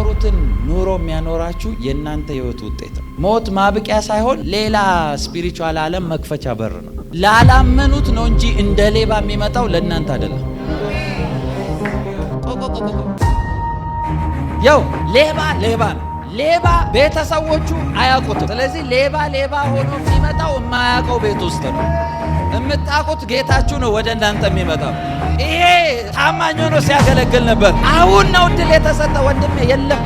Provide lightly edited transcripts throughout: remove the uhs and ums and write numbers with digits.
የምትኖሩትን ኑሮ የሚያኖራችሁ የእናንተ ህይወት ውጤት ነው። ሞት ማብቂያ ሳይሆን ሌላ ስፒሪቹዋል ዓለም መክፈቻ በር ነው። ላላመኑት ነው እንጂ እንደ ሌባ የሚመጣው ለእናንተ አይደለም። ያው ሌባ ነው። ሌባ ቤተሰቦቹ አያውቁትም። ስለዚህ ሌባ ሆኖ የሚመጣው የማያውቀው ቤት ውስጥ ነው። የምታውቁት ጌታችሁ ነው ወደ እናንተ የሚመጣው። ይሄ ታማኝ ሆኖ ሲያገለግል ነበር። አሁን ነው እድል የተሰጠ ወንድሜ። የለም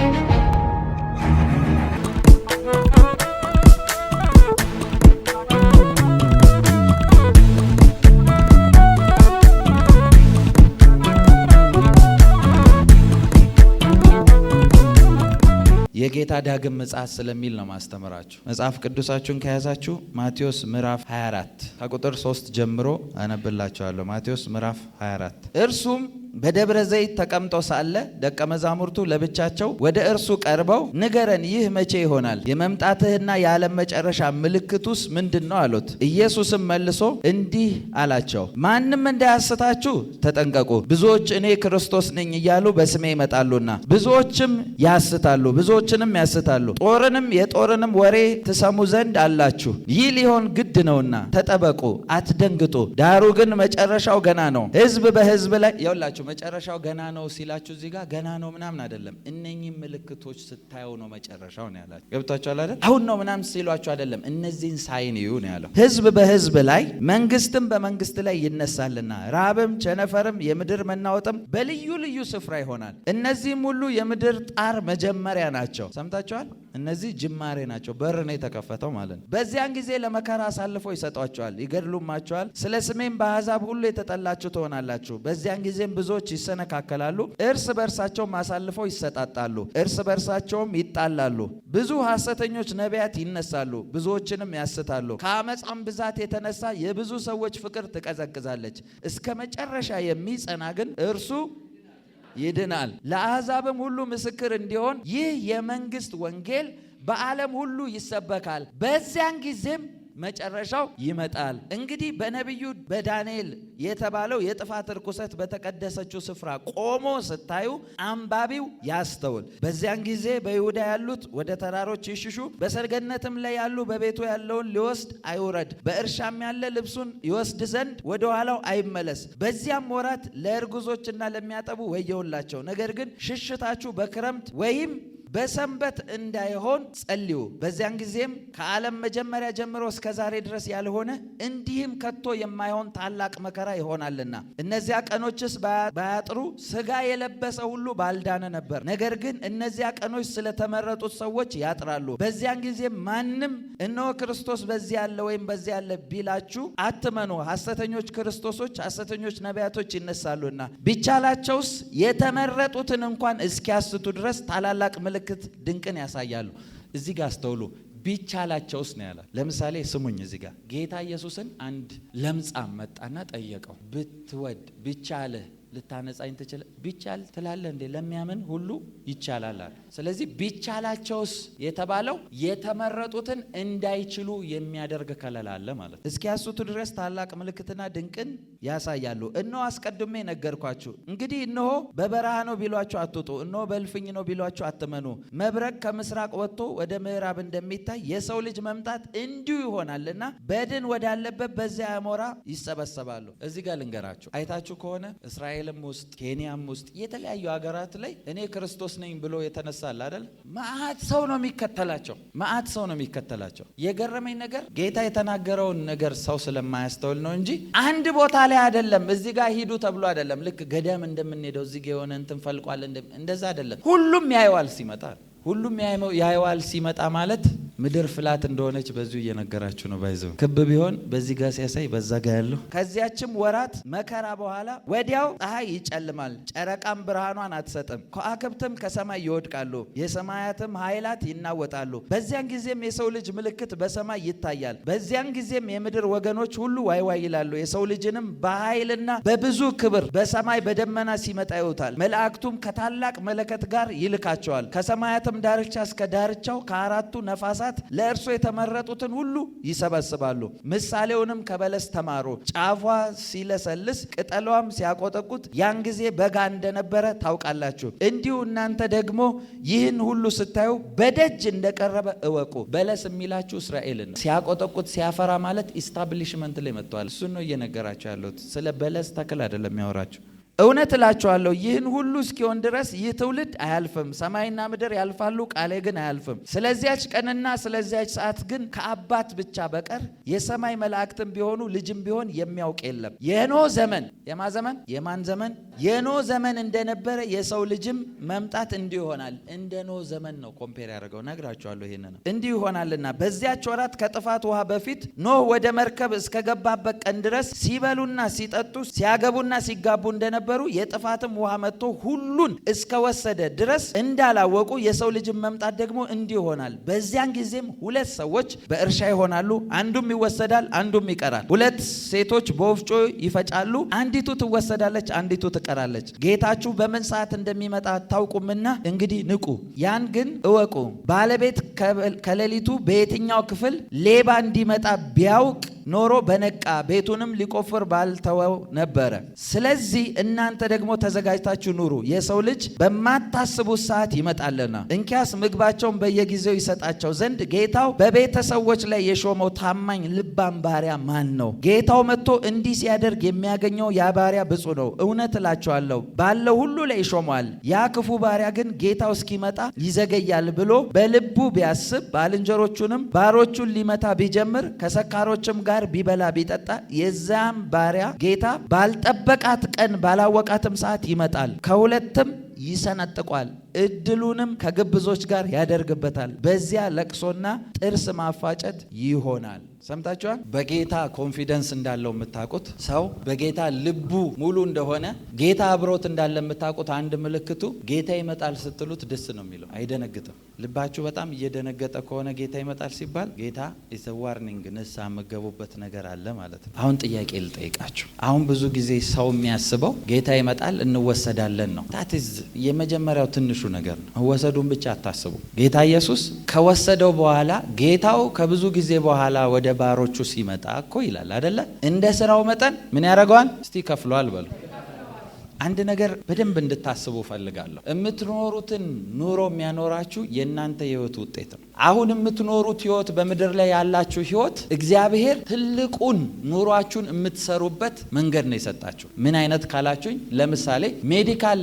የጌታ ዳግም ምጽአት ስለሚል ነው ማስተምራችሁ። መጽሐፍ ቅዱሳችሁን ከያዛችሁ ማቴዎስ ምዕራፍ 24 ከቁጥር 3 ጀምሮ አነብላችኋለሁ። ማቴዎስ ምዕራፍ 24 እርሱም በደብረ ዘይት ተቀምጦ ሳለ ደቀ መዛሙርቱ ለብቻቸው ወደ እርሱ ቀርበው ንገረን፣ ይህ መቼ ይሆናል? የመምጣትህና የዓለም መጨረሻ ምልክቱስ ምንድን ነው አሉት። ኢየሱስም መልሶ እንዲህ አላቸው፣ ማንም እንዳያስታችሁ ተጠንቀቁ። ብዙዎች እኔ ክርስቶስ ነኝ እያሉ በስሜ ይመጣሉና ብዙዎችንም ያስታሉ። የጦርንም ወሬ ትሰሙ ዘንድ አላችሁ። ይህ ሊሆን ግድ ነውና ተጠበቁ፣ አትደንግጡ። ዳሩ ግን መጨረሻው ገና ነው። ሕዝብ በሕዝብ ላይ ያውላችሁ። መጨረሻው ገና ነው ሲላችሁ እዚህ ጋር ገና ነው ምናምን አይደለም። እነኚህ ምልክቶች ስታዩ ነው መጨረሻው ነው ያላችሁ። ገብታችኋል አይደል? አሁን ነው ምናምን ሲሏችሁ አይደለም። እነዚህን ሳይን እዩ ነው ያለው። ሕዝብ በሕዝብ ላይ መንግስትም በመንግስት ላይ ይነሳልና ራብም፣ ቸነፈርም፣ የምድር መናወጥም በልዩ ልዩ ስፍራ ይሆናል። እነዚህም ሁሉ የምድር ጣር መጀመሪያ ናቸው። ሰምታችኋል? እነዚህ ጅማሬ ናቸው። በር ነው የተከፈተው ማለት ነው። በዚያን ጊዜ ለመከራ አሳልፈው ይሰጧቸዋል፣ ይገድሉማቸዋል። ስለ ስሜም በአሕዛብ ሁሉ የተጠላችሁ ትሆናላችሁ። በዚያን ጊዜም ብዙዎች ይሰነካከላሉ፣ እርስ በርሳቸውም አሳልፈው ይሰጣጣሉ፣ እርስ በርሳቸውም ይጣላሉ። ብዙ ሐሰተኞች ነቢያት ይነሳሉ፣ ብዙዎችንም ያስታሉ። ከአመፃም ብዛት የተነሳ የብዙ ሰዎች ፍቅር ትቀዘቅዛለች። እስከ መጨረሻ የሚጸና ግን እርሱ ይድናል። ለአሕዛብም ሁሉ ምስክር እንዲሆን ይህ የመንግስት ወንጌል በዓለም ሁሉ ይሰበካል። በዚያን ጊዜም መጨረሻው ይመጣል። እንግዲህ በነቢዩ በዳንኤል የተባለው የጥፋት ርኩሰት በተቀደሰችው ስፍራ ቆሞ ስታዩ አንባቢው ያስተውል። በዚያን ጊዜ በይሁዳ ያሉት ወደ ተራሮች ይሽሹ፣ በሰገነትም ላይ ያሉ በቤቱ ያለውን ሊወስድ አይውረድ፣ በእርሻም ያለ ልብሱን ይወስድ ዘንድ ወደ ኋላው አይመለስ። በዚያም ወራት ለእርጉዞችና ለሚያጠቡ ወየውላቸው። ነገር ግን ሽሽታችሁ በክረምት ወይም በሰንበት እንዳይሆን ጸልዩ። በዚያን ጊዜም ከዓለም መጀመሪያ ጀምሮ እስከ ዛሬ ድረስ ያልሆነ እንዲህም ከቶ የማይሆን ታላቅ መከራ ይሆናልና። እነዚያ ቀኖችስ ባያጥሩ ሥጋ የለበሰ ሁሉ ባልዳነ ነበር። ነገር ግን እነዚያ ቀኖች ስለተመረጡት ሰዎች ያጥራሉ። በዚያን ጊዜ ማንም እነሆ ክርስቶስ በዚህ ያለ ወይም በዚህ ያለ ቢላችሁ አትመኑ። ሐሰተኞች ክርስቶሶች፣ ሐሰተኞች ነቢያቶች ይነሳሉና ቢቻላቸውስ የተመረጡትን እንኳን እስኪያስቱ ድረስ ታላላቅ ምልክት ድንቅን ያሳያሉ። እዚህ ጋር አስተውሉ። ቢቻላቸውስ ነው ያለው። ለምሳሌ ስሙኝ፣ እዚህ ጋር ጌታ ኢየሱስን አንድ ለምጻም መጣና ጠየቀው። ብትወድ ቢቻልህ ልታነጻኝ ትችላለህ? ቢቻል ትላለህ እንዴ? ለሚያምን ሁሉ ይቻላል አለ። ስለዚህ ቢቻላቸውስ የተባለው የተመረጡትን እንዳይችሉ የሚያደርግ ከለላ አለ ማለት ነው። እስኪያስቱ ድረስ ታላቅ ምልክትና ድንቅን ያሳያሉ። እነሆ አስቀድሜ ነገርኳችሁ። እንግዲህ እነሆ በበረሃ ነው ቢሏችሁ አትውጡ፣ እነሆ በእልፍኝ ነው ቢሏችሁ አትመኑ። መብረቅ ከምስራቅ ወጥቶ ወደ ምዕራብ እንደሚታይ የሰው ልጅ መምጣት እንዲሁ ይሆናልና በድን ወዳለበት በዚያ አሞራ ይሰበሰባሉ። እዚህ ጋር ልንገራችሁ። አይታችሁ ከሆነ እስራኤልም ውስጥ ኬንያም ውስጥ የተለያዩ ሀገራት ላይ እኔ ክርስቶስ ነኝ ብሎ የተነሳል አይደል? መዓት ሰው ነው የሚከተላቸው። የገረመኝ ነገር ጌታ የተናገረውን ነገር ሰው ስለማያስተውል ነው እንጂ አንድ ቦታ ላይ አይደለም። እዚህ ጋር ሂዱ ተብሎ አይደለም። ልክ ገዳም እንደምንሄደው እዚህ ጋር የሆነ እንትን ፈልቋል እንደዛ አይደለም። ሁሉም ያየዋል ሲመጣ ማለት ምድር ፍላት እንደሆነች በዚሁ እየነገራችሁ ነው። ባይዘው ክብ ቢሆን በዚህ ጋር ሲያሳይ በዛ ጋር ያለው። ከዚያችም ወራት መከራ በኋላ ወዲያው ፀሐይ ይጨልማል፣ ጨረቃም ብርሃኗን አትሰጥም፣ ከዋክብትም ከሰማይ ይወድቃሉ፣ የሰማያትም ኃይላት ይናወጣሉ። በዚያን ጊዜም የሰው ልጅ ምልክት በሰማይ ይታያል። በዚያን ጊዜም የምድር ወገኖች ሁሉ ዋይ ዋይ ይላሉ። የሰው ልጅንም በኃይልና በብዙ ክብር በሰማይ በደመና ሲመጣ ይውታል። መላእክቱም ከታላቅ መለከት ጋር ይልካቸዋል። ከሰማያትም ዳርቻ እስከ ዳርቻው ከአራቱ ነፋሳት ነገሥታት ለእርሱ የተመረጡትን ሁሉ ይሰበስባሉ። ምሳሌውንም ከበለስ ተማሩ። ጫፏ ሲለሰልስ ቅጠሏም ሲያቆጠቁት ያን ጊዜ በጋ እንደነበረ ታውቃላችሁ። እንዲሁ እናንተ ደግሞ ይህን ሁሉ ስታዩ በደጅ እንደቀረበ እወቁ። በለስ የሚላችሁ እስራኤልን ነው። ሲያቆጠቁት ሲያፈራ ማለት ኢስታብሊሽመንት ላይ መጥተዋል። እሱን ነው እየነገራቸው ያለሁት። ስለ በለስ ተክል አይደለም የሚያወራቸው። እውነት እላችኋለሁ ይህን ሁሉ እስኪሆን ድረስ ይህ ትውልድ አያልፍም። ሰማይና ምድር ያልፋሉ፣ ቃሌ ግን አያልፍም። ስለዚያች ቀንና ስለዚያች ሰዓት ግን ከአባት ብቻ በቀር የሰማይ መላእክትም ቢሆኑ ልጅም ቢሆን የሚያውቅ የለም። የኖህ ዘመን የማን ዘመን? የኖህ ዘመን እንደነበረ የሰው ልጅም መምጣት እንዲሁ ይሆናል። እንደ ኖህ ዘመን ነው ኮምፔር ያደርገው። ነግራችኋለሁ ይሄንን እንዲሁ ይሆናልና በዚያች ወራት ከጥፋት ውሃ በፊት ኖህ ወደ መርከብ እስከገባበት ቀን ድረስ ሲበሉና ሲጠጡ ሲያገቡና ሲጋቡ እንደነበረ የጥፋትም ውሃ መጥቶ ሁሉን እስከወሰደ ድረስ እንዳላወቁ የሰው ልጅም መምጣት ደግሞ እንዲህ ይሆናል። በዚያን ጊዜም ሁለት ሰዎች በእርሻ ይሆናሉ፣ አንዱም ይወሰዳል፣ አንዱም ይቀራል። ሁለት ሴቶች በወፍጮ ይፈጫሉ፣ አንዲቱ ትወሰዳለች፣ አንዲቱ ትቀራለች። ጌታችሁ በምን ሰዓት እንደሚመጣ አታውቁምና እንግዲህ ንቁ። ያን ግን እወቁ፣ ባለቤት ከሌሊቱ በየትኛው ክፍል ሌባ እንዲመጣ ቢያውቅ ኖሮ በነቃ ቤቱንም ሊቆፍር ባልተወው ነበረ። ስለዚህ እናንተ ደግሞ ተዘጋጅታችሁ ኑሩ፣ የሰው ልጅ በማታስቡት ሰዓት ይመጣልና። እንኪያስ ምግባቸውን በየጊዜው ይሰጣቸው ዘንድ ጌታው በቤተሰቦች ላይ የሾመው ታማኝ ልባም ባሪያ ማን ነው? ጌታው መጥቶ እንዲህ ሲያደርግ የሚያገኘው ያ ባሪያ ብፁዕ ነው። እውነት እላችኋለሁ ባለው ሁሉ ላይ ይሾመዋል። ያ ክፉ ባሪያ ግን ጌታው እስኪመጣ ይዘገያል ብሎ በልቡ ቢያስብ ባልንጀሮቹንም ባሮቹን ሊመታ ቢጀምር ከሰካሮችም ጋር ቢበላ ቢጠጣ የዛም ባሪያ ጌታ ባልጠበቃት ቀን ባላወቃትም ሰዓት ይመጣል፣ ከሁለትም ይሰነጥቋል፣ እድሉንም ከግብዞች ጋር ያደርግበታል። በዚያ ለቅሶና ጥርስ ማፋጨት ይሆናል። ሰምታችኋል። በጌታ ኮንፊደንስ እንዳለው የምታውቁት ሰው በጌታ ልቡ ሙሉ እንደሆነ ጌታ አብሮት እንዳለ የምታውቁት አንድ ምልክቱ ጌታ ይመጣል ስትሉት ደስ ነው የሚለው፣ አይደነግጥም። ልባችሁ በጣም እየደነገጠ ከሆነ ጌታ ይመጣል ሲባል ጌታ ኢዝ ዋርኒንግ፣ ንስሐ መገቡበት ነገር አለ ማለት ነው። አሁን ጥያቄ ልጠይቃችሁ። አሁን ብዙ ጊዜ ሰው የሚያስበው ጌታ ይመጣል እንወሰዳለን ነው። ታትዝ የመጀመሪያው ትንሹ ነገር ነው። መወሰዱን ብቻ አታስቡ። ጌታ ኢየሱስ ከወሰደው በኋላ ጌታው ከብዙ ጊዜ በኋላ ወደ ባሮቹ ሲመጣ እኮ ይላል አይደለ? እንደ ስራው መጠን ምን ያደርገዋል? እስቲ ከፍሏል በሉ። አንድ ነገር በደንብ እንድታስቡ ፈልጋለሁ። የምትኖሩትን ኑሮ የሚያኖራችሁ የእናንተ ህይወት ውጤት ነው። አሁን የምትኖሩት ህይወት፣ በምድር ላይ ያላችሁ ህይወት እግዚአብሔር ትልቁን ኑሯችሁን የምትሰሩበት መንገድ ነው የሰጣችሁ። ምን አይነት ካላችሁኝ፣ ለምሳሌ ሜዲካል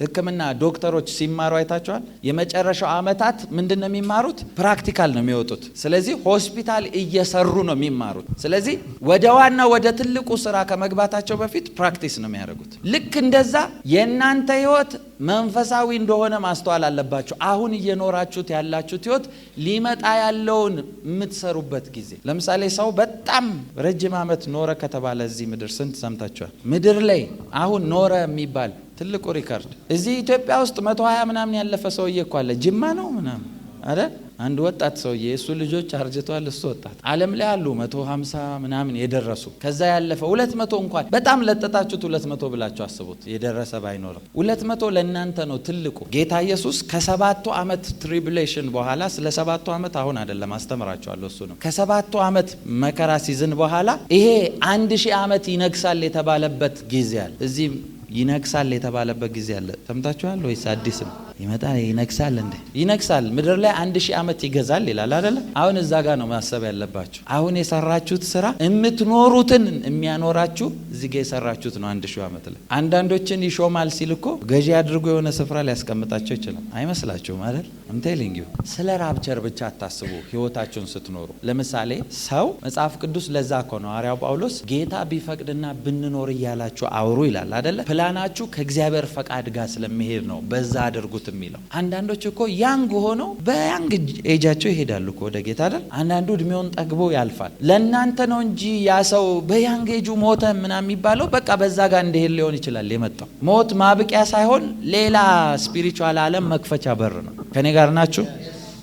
ሕክምና ዶክተሮች ሲማሩ አይታችኋል። የመጨረሻው አመታት ምንድን ነው የሚማሩት? ፕራክቲካል ነው የሚወጡት። ስለዚህ ሆስፒታል እየሰሩ ነው የሚማሩት። ስለዚህ ወደ ዋና ወደ ትልቁ ስራ ከመግባታቸው በፊት ፕራክቲስ ነው የሚያደርጉት። ልክ እንደዛ የእናንተ ህይወት መንፈሳዊ እንደሆነ ማስተዋል አለባችሁ። አሁን እየኖራችሁት ያላችሁት ህይወት ሊመጣ ያለውን የምትሰሩበት ጊዜ። ለምሳሌ ሰው በጣም ረጅም ዓመት ኖረ ከተባለ እዚህ ምድር ስንት ሰምታችኋል? ምድር ላይ አሁን ኖረ የሚባል ትልቁ ሪከርድ እዚህ ኢትዮጵያ ውስጥ 120 ምናምን ያለፈ ሰውዬ እኮ አለ። ጅማ ነው ምናምን አይደል? አንድ ወጣት ሰውዬ እሱ ልጆች አርጅቷል። እሱ ወጣት ዓለም ላይ አሉ 150 ምናምን የደረሱ። ከዛ ያለፈ 200 እንኳን በጣም ለጠጣችሁት 200 ብላችሁ አስቡት። የደረሰ ባይኖርም 200 ለእናንተ ነው ትልቁ። ጌታ ኢየሱስ ከ7 ዓመት ትሪቡሌሽን በኋላ፣ ስለ 7 ዓመት አሁን አይደለም አስተምራችኋለሁ፣ እሱ ነው። ከ7 ዓመት መከራ ሲዝን በኋላ ይሄ 1000 ዓመት ይነግሳል የተባለበት ጊዜ አለ። እዚህ ይነግሳል የተባለበት ጊዜ አለ። ሰምታችኋል ወይስ አዲስ ነው? ይመጣል ይነግሳል እንዴ? ይነግሳል። ምድር ላይ 1000 ዓመት ይገዛል ይላል አይደለ? አሁን እዛ ጋር ነው ማሰብ ያለባችሁ። አሁን የሰራችሁት ስራ የምትኖሩትን የሚያኖራችሁ እዚህ ጋር የሰራችሁት ነው 1000 ዓመት ላይ። አንዳንዶችን ይሾማል ሲል እኮ ገዢ አድርጎ የሆነ ስፍራ ሊያስቀምጣቸው ይችላል። አይመስላችሁም አይደል? I'm telling you። ስለ ራፕቸር ብቻ አታስቡ ህይወታችሁን ስትኖሩ። ለምሳሌ ሰው መጽሐፍ ቅዱስ ለዛ እኮ ነው ሐዋርያው ጳውሎስ ጌታ ቢፈቅድና ብንኖር እያላችሁ አውሩ ይላል አይደለ? ፕላናችሁ ከእግዚአብሔር ፈቃድ ጋር ስለሚሄድ ነው በዛ አድርጉት የሚለው። አንዳንዶች እኮ ያንግ ሆነው በያንግ ኤጃቸው ይሄዳሉ እኮ ወደ ጌታ አይደል? አንዳንዱ እድሜውን ጠግቦ ያልፋል። ለእናንተ ነው እንጂ ያ ሰው በያንግ ኤጁ ሞተ ምናምን የሚባለው በቃ በዛ ጋር እንደሄድ ሊሆን ይችላል የመጣው። ሞት ማብቂያ ሳይሆን ሌላ ስፒሪቹዋል ዓለም መክፈቻ በር ነው። ከኔ ጋር ናችሁ?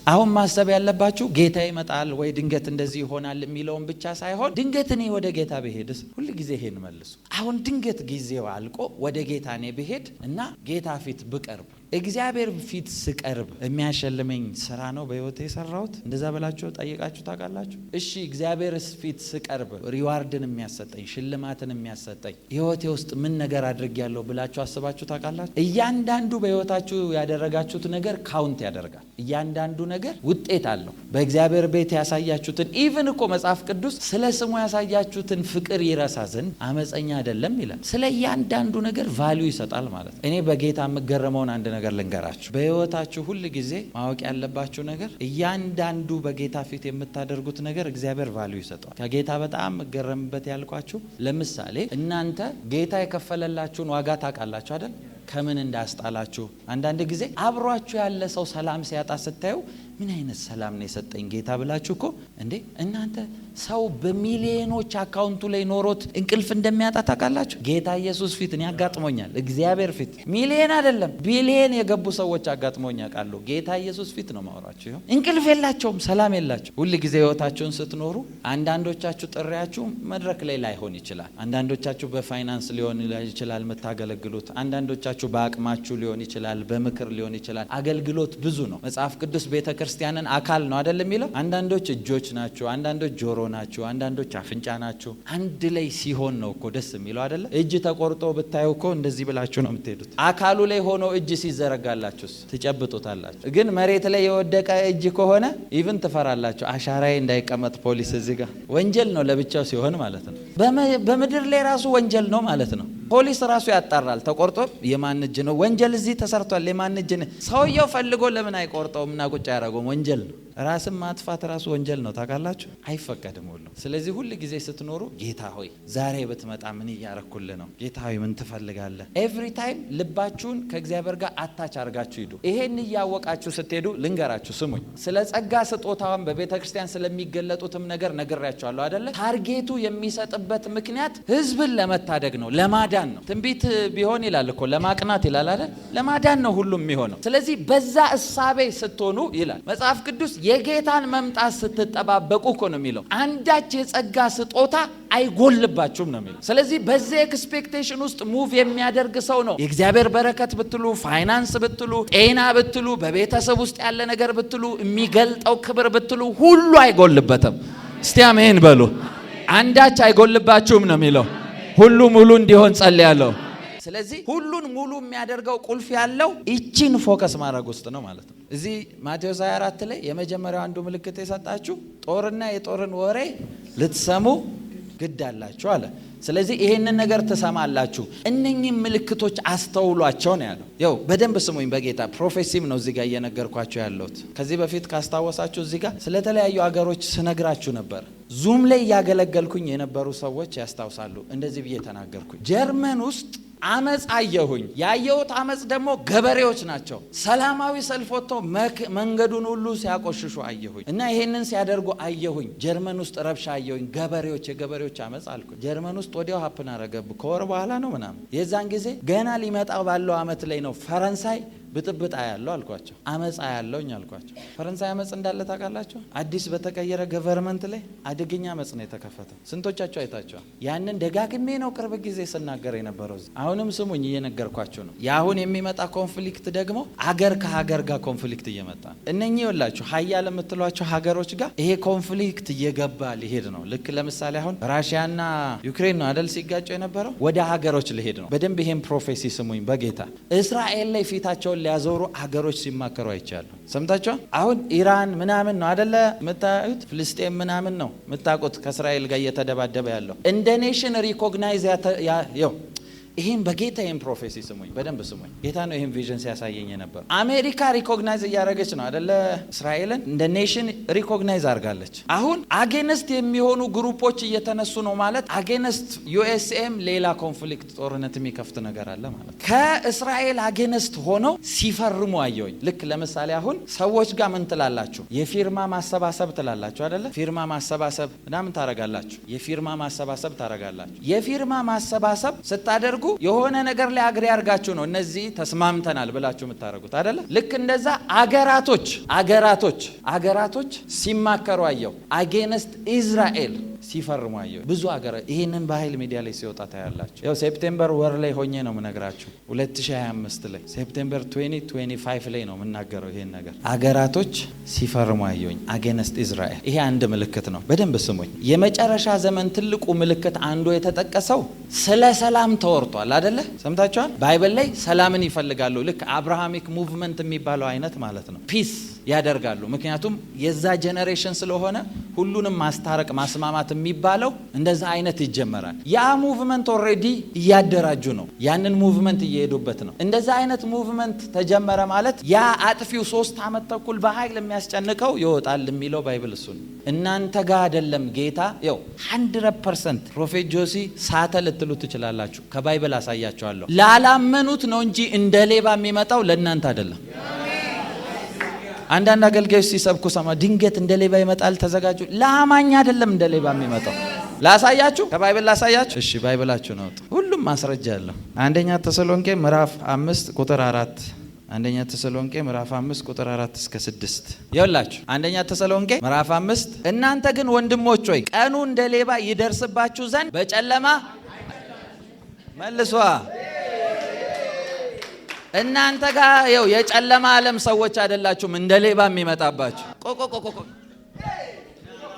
አሁን ማሰብ ያለባችሁ ጌታ ይመጣል ወይ ድንገት እንደዚህ ይሆናል የሚለውን ብቻ ሳይሆን ድንገት እኔ ወደ ጌታ ብሄድስ? ሁሉ ጊዜ ይሄን መልሱ። አሁን ድንገት ጊዜው አልቆ ወደ ጌታ እኔ ብሄድ እና ጌታ ፊት ብቀርብ እግዚአብሔር ፊት ስቀርብ የሚያሸልመኝ ስራ ነው በህይወቴ የሰራሁት? እንደዛ ብላችሁ ጠይቃችሁ ታውቃላችሁ? እሺ እግዚአብሔርስ ፊት ስቀርብ ሪዋርድን የሚያሰጠኝ ሽልማትን የሚያሰጠኝ ህይወቴ ውስጥ ምን ነገር አድርጌያለሁ ብላችሁ አስባችሁ ታውቃላችሁ? እያንዳንዱ በህይወታችሁ ያደረጋችሁት ነገር ካውንት ያደርጋል። እያንዳንዱ ነገር ውጤት አለው። በእግዚአብሔር ቤት ያሳያችሁትን ኢቭን እኮ መጽሐፍ ቅዱስ ስለ ስሙ ያሳያችሁትን ፍቅር ይረሳ ዘንድ አመፀኛ አይደለም ይላል። ስለ እያንዳንዱ ነገር ቫልዩ ይሰጣል ማለት ነው። እኔ በጌታ የምገረመውን አንድ ነገር ልንገራችሁ። በህይወታችሁ ሁል ጊዜ ማወቅ ያለባችሁ ነገር እያንዳንዱ በጌታ ፊት የምታደርጉት ነገር እግዚአብሔር ቫልዩ ይሰጣል። ከጌታ በጣም የምገረምበት ያልኳችሁ ለምሳሌ እናንተ ጌታ የከፈለላችሁን ዋጋ ታውቃላችሁ አይደል? ከምን እንዳስጣላችሁ አንዳንድ ጊዜ አብሯችሁ ያለ ሰው ሰላም ሲያጣ ስታዩ ምን አይነት ሰላም ነው የሰጠኝ ጌታ ብላችሁ እኮ እንዴ እናንተ ሰው በሚሊዮኖች አካውንቱ ላይ ኖሮት እንቅልፍ እንደሚያጣ ታውቃላችሁ? ጌታ ኢየሱስ ፊት እኔ አጋጥሞኛል። እግዚአብሔር ፊት ሚሊዮን አይደለም ቢሊዮን የገቡ ሰዎች አጋጥሞኛል ቃሉ ጌታ ኢየሱስ ፊት ነው ማወራችሁ። እንቅልፍ የላቸውም፣ ሰላም የላቸው። ሁሉ ጊዜ ህይወታችሁን ስትኖሩ አንዳንዶቻችሁ ጥሪያችሁ መድረክ ላይ ላይሆን ይችላል። አንዳንዶቻችሁ በፋይናንስ ሊሆን ይችላል የምታገለግሉት። አንዳንዶቻችሁ በአቅማችሁ ሊሆን ይችላል፣ በምክር ሊሆን ይችላል። አገልግሎት ብዙ ነው። መጽሐፍ ቅዱስ ቤተክርስቲያንን አካል ነው አይደል የሚለው? አንዳንዶች እጆች ናቸው፣ አንዳንዶች ጆሮ ናቸው፣ አንዳንዶች አፍንጫ ናቸው። አንድ ላይ ሲሆን ነው እኮ ደስ የሚለው አይደለ? እጅ ተቆርጦ ብታዩ እኮ እንደዚህ ብላችሁ ነው የምትሄዱት። አካሉ ላይ ሆኖ እጅ ሲዘረጋላችሁስ ትጨብጡታላችሁ። ግን መሬት ላይ የወደቀ እጅ ከሆነ ኢቭን ትፈራላችሁ። አሻራዬ እንዳይቀመጥ ፖሊስ እዚህ ጋር ወንጀል ነው ለብቻው ሲሆን ማለት ነው። በምድር ላይ ራሱ ወንጀል ነው ማለት ነው። ፖሊስ ራሱ ያጣራል። ተቆርጦ የማን እጅ ነው? ወንጀል እዚህ ተሰርቷል፣ የማን እጅ ነው? ሰውየው ፈልጎ ለምን አይቆርጠውም እና ቁጭ ያደረገውም? ወንጀል ነው። ራስን ማጥፋት ራሱ ወንጀል ነው ታውቃላችሁ? አይፈቀድም ሁሉ። ስለዚህ ሁል ጊዜ ስትኖሩ ጌታ ሆይ ዛሬ ብትመጣ ምን እያረኩልህ ነው? ጌታ ሆይ ምን ትፈልጋለህ? ኤቭሪ ታይም ልባችሁን ከእግዚአብሔር ጋር አታች አድርጋችሁ ሂዱ። ይሄን እያወቃችሁ ስትሄዱ ልንገራችሁ፣ ስሙኝ። ስለ ጸጋ ስጦታውን በቤተ ክርስቲያን ስለሚገለጡትም ነገር ነግሬያችኋለሁ አይደለ? ታርጌቱ የሚሰጥበት ምክንያት ህዝብን ለመታደግ ነው፣ ለማዳን ነው። ትንቢት ቢሆን ይላል እኮ ለማቅናት ይላል አይደል? ለማዳን ነው ሁሉም የሚሆነው። ስለዚህ በዛ እሳቤ ስትሆኑ ይላል መጽሐፍ ቅዱስ የጌታን መምጣት ስትጠባበቁ እኮ ነው የሚለው። አንዳች የጸጋ ስጦታ አይጎልባችሁም ነው የሚለው። ስለዚህ በዚህ ኤክስፔክቴሽን ውስጥ ሙቭ የሚያደርግ ሰው ነው የእግዚአብሔር በረከት ብትሉ፣ ፋይናንስ ብትሉ፣ ጤና ብትሉ፣ በቤተሰብ ውስጥ ያለ ነገር ብትሉ፣ የሚገልጠው ክብር ብትሉ ሁሉ አይጎልበትም። እስቲ አሜን በሉ። አንዳች አይጎልባችሁም ነው የሚለው። ሁሉ ሙሉ እንዲሆን ጸልያለሁ። ስለዚህ ሁሉን ሙሉ የሚያደርገው ቁልፍ ያለው ይቺን ፎከስ ማድረግ ውስጥ ነው ማለት ነው። እዚህ ማቴዎስ 24 ላይ የመጀመሪያው አንዱ ምልክት የሰጣችሁ ጦርና የጦርን ወሬ ልትሰሙ ግድ አላችሁ አለ። ስለዚህ ይሄንን ነገር ትሰማላችሁ፣ እነኚህ ምልክቶች አስተውሏቸው ነው ያለው። ያው በደንብ ስሙኝ በጌታ ፕሮፌሲም ነው እዚህ ጋር እየነገርኳቸው ያለሁት። ከዚህ በፊት ካስታወሳችሁ እዚህ ጋር ስለተለያዩ ሀገሮች ስነግራችሁ ነበር። ዙም ላይ እያገለገልኩኝ የነበሩ ሰዎች ያስታውሳሉ። እንደዚህ ብዬ ተናገርኩኝ። ጀርመን ውስጥ አመፅ አየሁኝ። ያየሁት አመፅ ደግሞ ገበሬዎች ናቸው። ሰላማዊ ሰልፍ ወጥተው መንገዱን ሁሉ ሲያቆሽሹ አየሁኝ እና ይሄንን ሲያደርጉ አየሁኝ። ጀርመን ውስጥ ረብሻ አየሁኝ። የገበሬዎች አመፅ አልኩኝ። ጀርመን ውስጥ ወዲያው ሀፕን አረገብ ከወር በኋላ ነው ምናምን። የዛን ጊዜ ገና ሊመጣ ባለው አመት ላይ ነው ፈረንሳይ ብጥብጥ ያለው አልኳቸው። አመፅ ያለውኝ አልኳቸው። ፈረንሳይ አመፅ እንዳለ ታውቃላችሁ? አዲስ በተቀየረ ገቨርመንት ላይ አደገኛ አመፅ ነው የተከፈተው። ስንቶቻችሁ አይታችኋል? ያንን ደጋግሜ ነው ቅርብ ጊዜ ስናገር የነበረው። አሁንም ስሙኝ እየነገርኳችሁ ነው። የአሁን የሚመጣ ኮንፍሊክት ደግሞ አገር ከሀገር ጋር ኮንፍሊክት እየመጣ ነው። እነኚህ ይኸውላችሁ ሀያል የምትሏቸው ሀገሮች ጋር ይሄ ኮንፍሊክት እየገባ ሊሄድ ነው። ልክ ለምሳሌ አሁን ራሽያና ዩክሬን ነው አደል ሲጋጩ የነበረው? ወደ ሀገሮች ሊሄድ ነው። በደንብ ይሄን ፕሮፌሲ ስሙኝ በጌታ። እስራኤል ላይ ፊታቸውን ሊያዞሩ ሀገሮች ሲማከሩ አይቻሉ። ሰምታችኋል? አሁን ኢራን ምናምን ነው አደለ የምታዩት? ፍልስጤም ምናምን ነው የምታውቁት ከእስራኤል ጋር እየተደባደበ ያለው። እንደ ኔሽን ሪኮግናይዝ ይሄን በጌታ ይሄን ፕሮፌሲ ስሙኝ በደንብ ስሙኝ። ጌታ ነው ይሄን ቪዥን ሲያሳየኝ ነበር። አሜሪካ ሪኮግናይዝ እያደረገች ነው አይደለ? እስራኤልን እንደ ኔሽን ሪኮግናይዝ አድርጋለች። አሁን አጌንስት የሚሆኑ ግሩፖች እየተነሱ ነው ማለት አጌንስት ዩኤስኤም ሌላ ኮንፍሊክት ጦርነት የሚከፍት ነገር አለ ማለት። ከእስራኤል አጌንስት ሆነው ሲፈርሙ አየሁኝ። ልክ ለምሳሌ አሁን ሰዎች ጋር ምን ትላላችሁ? የፊርማ ማሰባሰብ ትላላችሁ አይደለ? ፊርማ ማሰባሰብ ምናምን ታረጋላችሁ። የፊርማ ማሰባሰብ ታረጋላችሁ። የፊርማ ማሰባሰብ ስታደርጉ የሆነ ነገር ላይ አግሪ አድርጋችሁ ነው እነዚህ ተስማምተናል ብላችሁ የምታደርጉት አይደለ? ልክ እንደዛ አገራቶች ሲማከሩ አየው አጌንስት ኢዝራኤል ሲፈርሙ አየሁ። ብዙ ሀገር ይሄንን በኃይል ሚዲያ ላይ ሲወጣ ታያላችሁ። ያው ሴፕቴምበር ወር ላይ ሆኜ ነው የምነግራችሁ 2025 ላይ ሴፕቴምበር 2025 ላይ ነው የምናገረው ይሄን ነገር። አገራቶች ሲፈርሙ አየሁኝ አጌንስት ኢዝራኤል። ይሄ አንድ ምልክት ነው። በደንብ ስሙኝ። የመጨረሻ ዘመን ትልቁ ምልክት አንዱ የተጠቀሰው ስለ ሰላም ተወርቷል አይደለ? ሰምታችኋል? ባይብል ላይ ሰላምን ይፈልጋሉ። ልክ አብርሃሚክ ሙቭመንት የሚባለው አይነት ማለት ነው። ፒስ ያደርጋሉ። ምክንያቱም የዛ ጄኔሬሽን ስለሆነ ሁሉንም ማስታረቅ ማስማማት የሚባለው እንደዛ አይነት ይጀመራል። ያ ሙቭመንት ኦልሬዲ እያደራጁ ነው። ያንን ሙቭመንት እየሄዱበት ነው። እንደዛ አይነት ሙቭመንት ተጀመረ ማለት ያ አጥፊው 3 ዓመት ተኩል በኃይል የሚያስጨንቀው ይወጣል የሚለው ባይብል እሱን። እናንተ ጋር አይደለም ጌታ። ያው 100% ፕሮፌት ጆሲ ሳተ ልትሉ ትችላላችሁ። ከባይብል አሳያችኋለሁ። ላላመኑት ነው እንጂ እንደ ሌባ የሚመጣው ለእናንተ አይደለም። አንዳንድ አገልጋዮች ሲሰብኩ ሰማ ድንገት እንደ ሌባ ይመጣል ተዘጋጁ። ለአማኝ አይደለም እንደ ሌባ የሚመጣው። ላሳያችሁ፣ ከባይብል ላሳያችሁ። እሺ ባይብላችሁ ነው። ሁሉም ማስረጃ አለው። አንደኛ ተሰሎንቄ ምዕራፍ 5 ቁጥር 4 አንደኛ ተሰሎንቄ ምዕራፍ 5 ቁጥር 4 እስከ 6 ይኸውላችሁ። አንደኛ ተሰሎንቄ ምዕራፍ 5 እናንተ ግን ወንድሞች ሆይ ቀኑ እንደ ሌባ ይደርስባችሁ ዘንድ በጨለማ መልሷ እናንተ ጋር ይኸው የጨለማ ዓለም ሰዎች አይደላችሁም እንደ ሌባ የሚመጣባችሁ። ቆቆቆቆ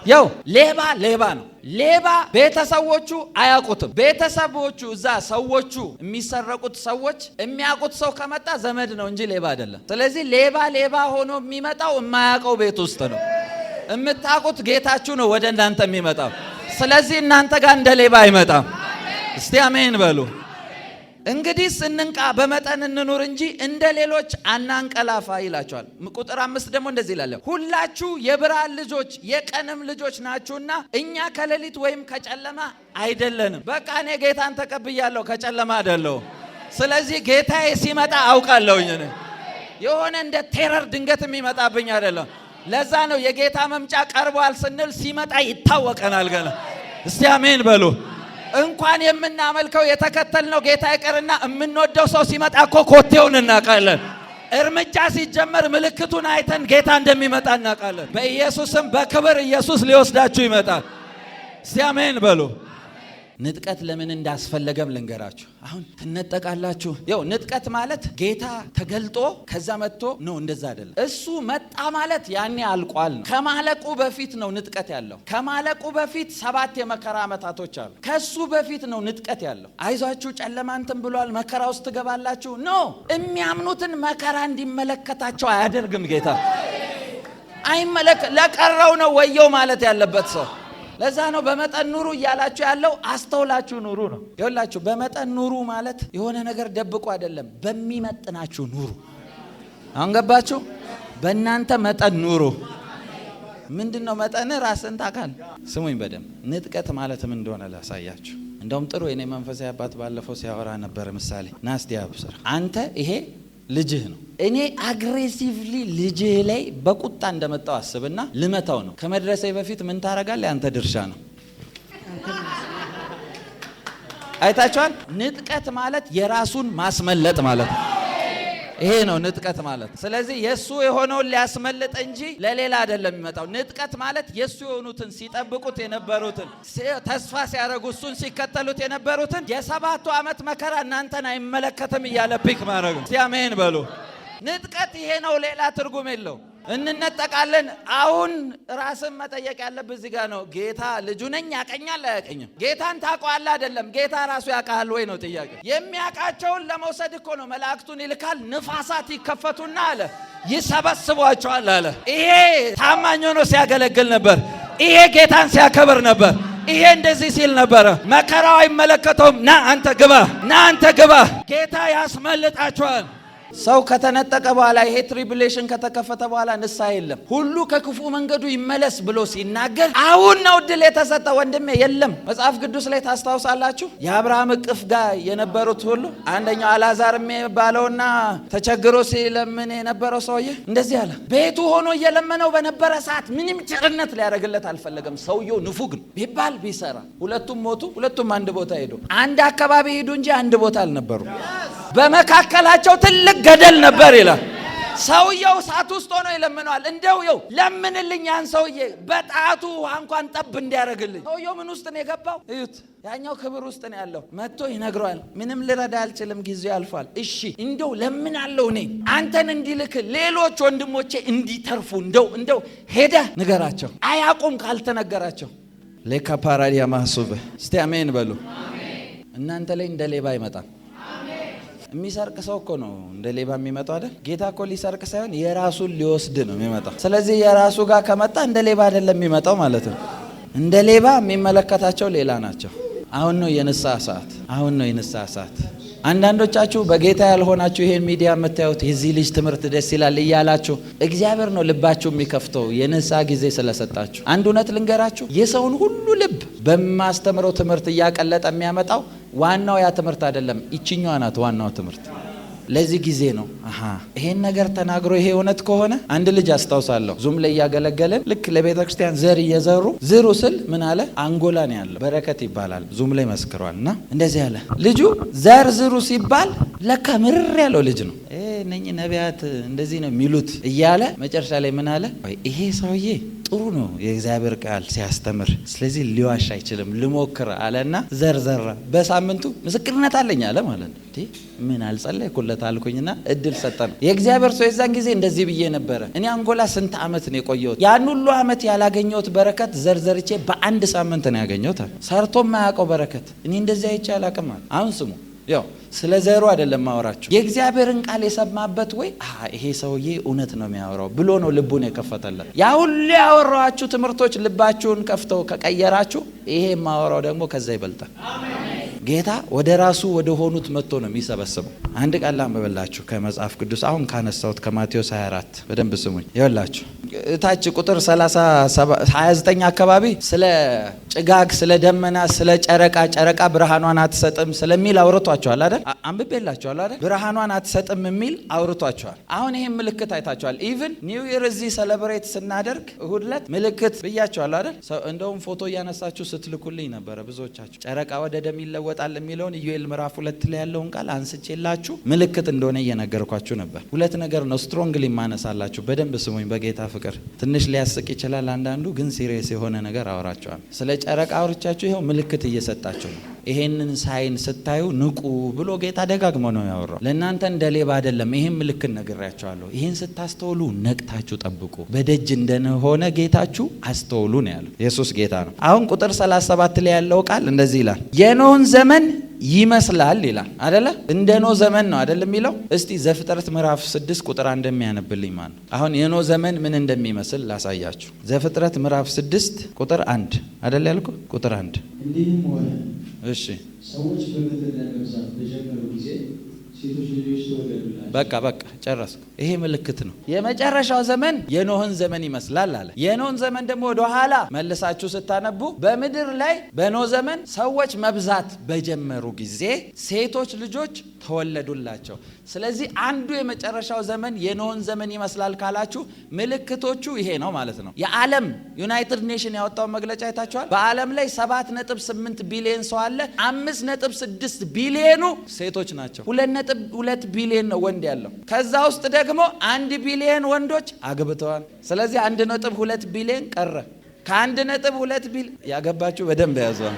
ይኸው ሌባ ነው። ሌባ ቤተሰቦቹ አያውቁትም። ቤተሰቦቹ እዛ ሰዎቹ የሚሰረቁት ሰዎች የሚያውቁት ሰው ከመጣ ዘመድ ነው እንጂ ሌባ አይደለም። ስለዚህ ሌባ ሆኖ የሚመጣው የማያውቀው ቤት ውስጥ ነው። የምታውቁት ጌታችሁ ነው ወደ እናንተ የሚመጣው። ስለዚህ እናንተ ጋር እንደ ሌባ አይመጣም። እስቲ አሜን በሉ። እንግዲህ እንንቃ በመጠን እንኑር እንጂ እንደ ሌሎች አናንቀላፋ ይላቸዋል። ቁጥር 5 ደግሞ እንደዚህ ይላል፣ ሁላችሁ የብርሃን ልጆች የቀንም ልጆች ናችሁና እኛ ከሌሊት ወይም ከጨለማ አይደለንም። በቃ እኔ ጌታን ተቀብያለሁ፣ ከጨለማ አይደለሁ። ስለዚህ ጌታዬ ሲመጣ አውቃለሁኝ። የሆነ እንደ ቴረር ድንገት የሚመጣብኝ አይደለም። ለዛ ነው የጌታ መምጫ ቀርቧል ስንል ሲመጣ ይታወቀናል ገና። እስቲ አሜን በሉ። እንኳን የምናመልከው የተከተልነው ጌታ ይቀርና የምንወደው ሰው ሲመጣ እኮ ኮቴውን እናውቃለን። እርምጃ ሲጀመር ምልክቱን አይተን ጌታ እንደሚመጣ እናውቃለን። በኢየሱስም በክብር ኢየሱስ ሊወስዳችሁ ይመጣል። እስቲ አሜን በሉ። ንጥቀት ለምን እንዳስፈለገም ልንገራችሁ። አሁን ትነጠቃላችሁ። ያው ንጥቀት ማለት ጌታ ተገልጦ ከዛ መጥቶ ነው፣ እንደዛ አይደለም። እሱ መጣ ማለት ያኔ አልቋል ነው። ከማለቁ በፊት ነው ንጥቀት ያለው። ከማለቁ በፊት 7 የመከራ ዓመታቶች አሉ። ከሱ በፊት ነው ንጥቀት ያለው። አይዟችሁ ጨለማ እንትን ብሏል መከራ ውስጥ ትገባላችሁ ኖ። የሚያምኑትን መከራ እንዲመለከታቸው አያደርግም ጌታ። ለቀረው ነው ወየው ማለት ያለበት ሰው። ለዛ ነው በመጠን ኑሩ እያላችሁ ያለው። አስተውላችሁ ኑሩ ነው። ይኸውላችሁ በመጠን ኑሩ ማለት የሆነ ነገር ደብቆ አይደለም፣ በሚመጥናችሁ ኑሩ። አሁን ገባችሁ? በእናንተ መጠን ኑሩ። ምንድነው መጠን? ራስን ታውቃለህ። ስሙኝ በደንብ። ንጥቀት ማለት ምን እንደሆነ ላሳያችሁ። እንደውም ጥሩ የኔ መንፈሳዊ አባት ባለፈው ሲያወራ ነበር ምሳሌ። ናስቲ አብስራ አንተ ይሄ ልጅህ ነው። እኔ አግሬሲቭሊ ልጅህ ላይ በቁጣ እንደመጣው አስብና ልመታው ነው። ከመድረሴ በፊት ምን ታረጋለህ? ያንተ ድርሻ ነው። አይታችኋል? ንጥቀት ማለት የራሱን ማስመለጥ ማለት ነው። ይሄ ነው ንጥቀት ማለት። ስለዚህ የሱ የሆነውን ሊያስመልጥ እንጂ ለሌላ አይደለም የሚመጣው። ንጥቀት ማለት የሱ የሆኑትን ሲጠብቁት የነበሩትን ተስፋ ሲያደርጉ እሱን ሲከተሉት የነበሩትን የ7 ዓመት መከራ እናንተን አይመለከትም እያለ ፒክ ማድረግ። እስቲ አሜን በሉ። ንጥቀት ይሄ ነው፣ ሌላ ትርጉም የለው። እንነጠቃለን። አሁን ራስን መጠየቅ ያለብህ እዚህ ጋር ነው። ጌታ ልጁ ነኝ ያቀኛል አያቀኝም? ጌታን ታውቀዋለህ አይደለም? ጌታ ራሱ ያውቃል ወይ ነው ጥያቄ። የሚያውቃቸውን ለመውሰድ እኮ ነው መላእክቱን ይልካል። ንፋሳት ይከፈቱና አለ ይሰበስቧቸዋል አለ። ይሄ ታማኝ ሆኖ ሲያገለግል ነበር። ይሄ ጌታን ሲያከብር ነበር። ይሄ እንደዚህ ሲል ነበረ። መከራው አይመለከተውም። ና አንተ ግባ፣ ና አንተ ግባ። ጌታ ያስመልጣቸዋል። ሰው ከተነጠቀ በኋላ ይሄ ትሪቡሌሽን ከተከፈተ በኋላ ንስሐ የለም። ሁሉ ከክፉ መንገዱ ይመለስ ብሎ ሲናገር አሁን ነው እድል የተሰጠ። ወንድሜ የለም። መጽሐፍ ቅዱስ ላይ ታስታውሳላችሁ? የአብርሃም እቅፍ ጋር የነበሩት ሁሉ አንደኛው አልዓዛር የሚባለውና ተቸግሮ ሲለምን የነበረው ሰውዬ እንደዚህ አለ። ቤቱ ሆኖ እየለመነው በነበረ ሰዓት ምንም ቸርነት ሊያደርግለት አልፈለገም። ሰውየው ንፉግ ነው ቢባል ቢሰራ። ሁለቱም ሞቱ። ሁለቱም አንድ ቦታ ሄዱ። አንድ አካባቢ ሄዱ እንጂ አንድ ቦታ አልነበሩ። በመካከላቸው ትልቅ ገደል ነበር ይላል። ሰውየው እሳት ውስጥ ሆኖ ይለምነዋል። እንደው ለምንልኝ ያን ሰውዬ በጣቱ እንኳን ጠብ እንዲያደርግልኝ። ሰውየው ምን ውስጥ ነው የገባው? እዩት። ያኛው ክብር ውስጥ ነው ያለው። መጥቶ ይነግረዋል። ምንም ልረዳ አልችልም፣ ጊዜው ያልፋል። እሺ እንደው ለምናለው እኔ አንተን እንዲልክ ሌሎች ወንድሞቼ እንዲተርፉ እንደው ሄደህ ንገራቸው። አያውቁም ካልተነገራቸው። ሌካ ፓራዲያ ማሱበ እስቲ አሜን በሉ። እናንተ ላይ እንደ ሌባ አይመጣም። የሚሰርቅ ሰው እኮ ነው እንደ ሌባ የሚመጣው አይደል? ጌታ እኮ ሊሰርቅ ሳይሆን የራሱን ሊወስድ ነው የሚመጣው። ስለዚህ የራሱ ጋር ከመጣ እንደ ሌባ አይደለም የሚመጣው ማለት ነው። እንደ ሌባ የሚመለከታቸው ሌላ ናቸው። አሁን ነው የንስሐ ሰዓት። አሁን ነው የንስሐ ሰዓት። አንዳንዶቻችሁ በጌታ ያልሆናችሁ ይሄን ሚዲያ የምታዩት የዚህ ልጅ ትምህርት ደስ ይላል እያላችሁ እግዚአብሔር ነው ልባችሁ የሚከፍተው የንስሐ ጊዜ ስለሰጣችሁ። አንድ እውነት ልንገራችሁ፣ የሰውን ሁሉ ልብ በማስተምረው ትምህርት እያቀለጠ የሚያመጣው ዋናው ያ ትምህርት አይደለም፣ ይችኛዋ ናት ዋናው ትምህርት። ለዚህ ጊዜ ነው ይሄን ነገር ተናግሮ ይሄ እውነት ከሆነ አንድ ልጅ አስታውሳለሁ። ዙም ላይ እያገለገለን ልክ ለቤተ ክርስቲያን ዘር እየዘሩ ዝሩ ስል ምን አለ? አንጎላ ነው ያለው፣ በረከት ይባላል። ዙም ላይ መስክሯል። እና እንደዚህ አለ ልጁ። ዘር ዝሩ ሲባል ለካ ምርር ያለው ልጅ ነው። እነኚህ ነቢያት እንደዚህ ነው የሚሉት እያለ መጨረሻ ላይ ምን አለ? ይሄ ሰውዬ ጥሩ ነው የእግዚአብሔር ቃል ሲያስተምር፣ ስለዚህ ሊዋሽ አይችልም፣ ልሞክር አለና ዘርዘራ። በሳምንቱ ምስክርነት አለኝ አለ ማለት ነው። ምን አልጸለይኩለት አልኩኝና እድል ሰጠነው። የእግዚአብሔር ሰው የዛን ጊዜ እንደዚህ ብዬ ነበረ። እኔ አንጎላ ስንት ዓመት ነው የቆየሁት? ያን ሁሉ ዓመት ያላገኘሁት በረከት ዘርዘርቼ በአንድ ሳምንት ነው ያገኘሁት። ሰርቶ የማያውቀው በረከት እኔ እንደዚህ አይቼ አላውቅም። አሁን ስሙ፣ ያው ስለ ዘሩ አይደለም ማወራችሁ። የእግዚአብሔርን ቃል የሰማበት ወይ ይሄ ሰውዬ እውነት ነው የሚያወራው ብሎ ነው ልቡን የከፈተለት። ያ ሁሉ ያወራችሁ ትምህርቶች ልባችሁን ከፍተው ከቀየራችሁ ይሄ ማወራው ደግሞ ከዛ ይበልጣል። ጌታ ወደ ራሱ ወደ ሆኑት መጥቶ ነው የሚሰበስበው። አንድ ቃል ላንብብላችሁ ከመጽሐፍ ቅዱስ አሁን ካነሳሁት ከማቴዎስ 24 በደንብ ስሙኝ። ይኸውላችሁ እታች ቁጥር 29 አካባቢ ስለ ጭጋግ፣ ስለ ደመና፣ ስለ ጨረቃ ብርሃኗን አትሰጥም ስለሚል አውርቷቸዋል አይደል? አንብቤላችኋል አይደል? ብርሃኗን አትሰጥም የሚል አውርቷቸዋል። አሁን ይሄን ምልክት አይታችኋል። ኢቭን ኒው ይር እዚህ ሴሌብሬት ስናደርግ እሁድ ዕለት ምልክት ብያችኋል አይደል? እንደውም ፎቶ እያነሳችሁ ስትልኩልኝ ነበረ ብዙዎቻችሁ። ጨረቃ ወደ ደም ይለወጣል የሚለውን ኢዩኤል ምዕራፍ 2 ላይ ያለውን ቃል አንስቼላችሁ ምልክት እንደሆነ እየነገርኳችሁ ነበር። ሁለት ነገር ነው ስትሮንግሊ ማነሳላችሁ። በደንብ ስሙኝ በጌታ ፍቅር። ትንሽ ሊያስቅ ይችላል አንዳንዱ፣ ግን ሲሪየስ የሆነ ነገር አወራቸዋል። ስለ ጨረቃ አውርቻችሁ ይኸው ምልክት እየሰጣችሁ ነው። ይሄንን ሳይን ስታዩ ንቁ ብሎ ጌታ ደጋግሞ ነው ያወራው። ለእናንተ እንደ ሌባ አይደለም። ይሄን ምልክት ነግራችኋለሁ። ይሄን ስታስተውሉ ነቅታችሁ ጠብቁ፣ በደጅ እንደሆነ ጌታችሁ አስተውሉ ነው ያለው። ኢየሱስ ጌታ ነው። አሁን ቁጥር 37 ላይ ያለው ቃል እንደዚህ ይላል፣ የኖህን ዘመን ይመስላል ይላል አይደለ? እንደ ኖህ ዘመን ነው አይደል የሚለው። እስቲ ዘፍጥረት ምዕራፍ 6 ቁጥር 1 እንደሚያነብልኝ ማለት ነው። አሁን የኖህ ዘመን ምን እንደሚመስል ላሳያችሁ። ዘፍጥረት ምዕራፍ 6 ቁጥር 1 አይደል ያልኩ? ቁጥር 1 እንዲህም ሆነ እሺ፣ ሰዎች በምድር ላይ መብዛት በጀመሩ ጊዜ ሴቶች ልጆች ተወለዱላቸው። በቃ ጨረስኩ። ይሄ ምልክት ነው። የመጨረሻው ዘመን የኖህን ዘመን ይመስላል አለ። የኖህን ዘመን ደግሞ ወደ ኋላ መልሳችሁ ስታነቡ በምድር ላይ በኖህ ዘመን ሰዎች መብዛት በጀመሩ ጊዜ ሴቶች ልጆች ተወለዱላቸው። ስለዚህ አንዱ የመጨረሻው ዘመን የኖህን ዘመን ይመስላል ካላችሁ ምልክቶቹ ይሄ ነው ማለት ነው። የዓለም ዩናይትድ ኔሽን ያወጣውን መግለጫ አይታችኋል። በዓለም ላይ 7.8 ቢሊዮን ሰው አለ። 5.6 ቢሊዮኑ ሴቶች ናቸው። 2.2 ቢሊዮን ነው ወንድ ያለው። ከዛ ውስጥ ደግሞ 1 ቢሊዮን ወንዶች አግብተዋል። ስለዚህ 1.2 ቢሊዮን ቀረ። ከ1.2 ቢሊዮን ያገባችሁ በደንብ ያዟል።